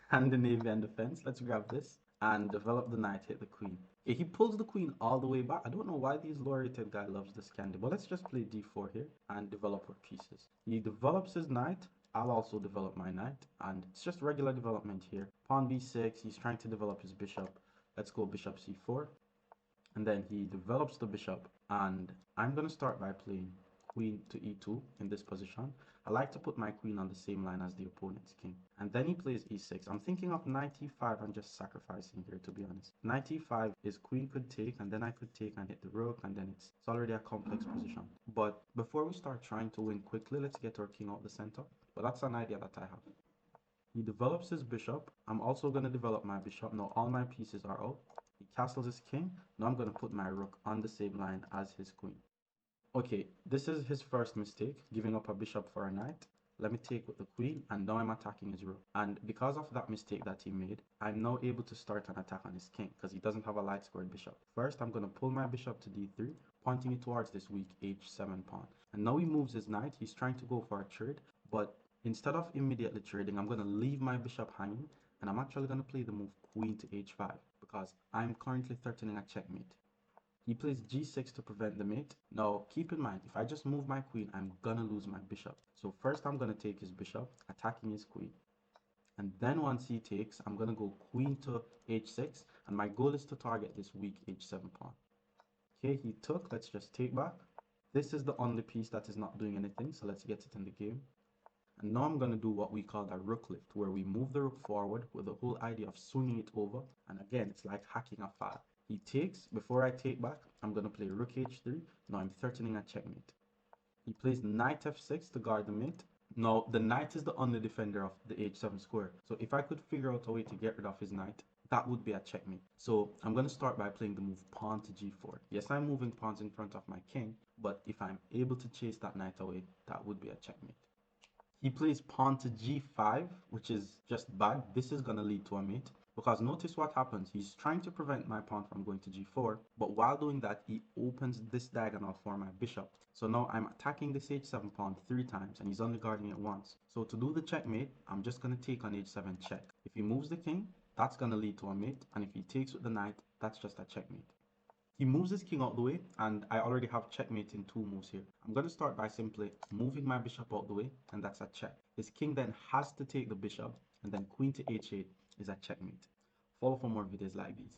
Scandinavian Defense. Let's grab this and develop the knight, hit the queen. Yeah, he pulls the queen all the way back. I don't know why these low-rated guy loves the Scandi, but let's just play d4 here and develop our pieces. He develops his knight. I'll also develop my knight, and it's just regular development here. Pawn b6, he's trying to develop his bishop. Let's go bishop c4. And then he develops the bishop, and I'm going to start by playing queen to e2 in this position. I like to put my queen on the same line as the opponent's king. And then he plays e6. I'm thinking of knight e5 and just sacrificing here, to be honest. Knight e5 is queen could take, and then I could take and hit the rook, and then it's already a complex position. But before we start trying to win quickly, let's get our king out the center. But that's an idea that I have. He develops his bishop. I'm also going to develop my bishop. Now all my pieces are out. He castles his king. Now I'm going to put my rook on the same line as his queen. Okay, this is his first mistake, giving up a bishop for a knight. Let me take with the queen, and now I'm attacking his rook. And because of that mistake that he made, I'm now able to start an attack on his king, because he doesn't have a light squared bishop. First, I'm going to pull my bishop to d3, pointing it towards this weak h7 pawn. And now he moves his knight. He's trying to go for a trade, but instead of immediately trading, I'm going to leave my bishop hanging, and I'm actually going to play the move queen to h5, because I'm currently threatening a checkmate. He plays g6 to prevent the mate. Now, keep in mind, if I just move my queen, I'm gonna lose my bishop. So first I'm gonna take his bishop, attacking his queen. And then once he takes, I'm gonna go queen to h6, and my goal is to target this weak h7 pawn. Okay, he took, let's just take back. This is the only piece that is not doing anything, so let's get it in the game. And now I'm gonna do what we call a rook lift, where we move the rook forward with the whole idea of swinging it over. And again, it's like hacking a file. He takes. Before I take back, I'm going to play rook h3. Now I'm threatening a checkmate. He plays knight f6 to guard the mate. Now, the knight is the only defender of the h7 square. So if I could figure out a way to get rid of his knight, that would be a checkmate. So I'm going to start by playing the move pawn to g4. Yes, I'm moving pawns in front of my king, but if I'm able to chase that knight away, that would be a checkmate. He plays pawn to g5, which is just bad. This is going to lead to a mate. Because notice what happens. He's trying to prevent my pawn from going to g4. But while doing that, he opens this diagonal for my bishop. So now I'm attacking this h7 pawn 3 times, and he's only guarding it once. So to do the checkmate, I'm just going to take on h7 check. If he moves the king, that's going to lead to a mate. And if he takes with the knight, that's just a checkmate. He moves his king out the way, and I already have checkmate in 2 moves here. I'm going to start by simply moving my bishop out the way, and that's a check. His king then has to take the bishop, and then queen to h8 is a checkmate. Follow for more videos like these.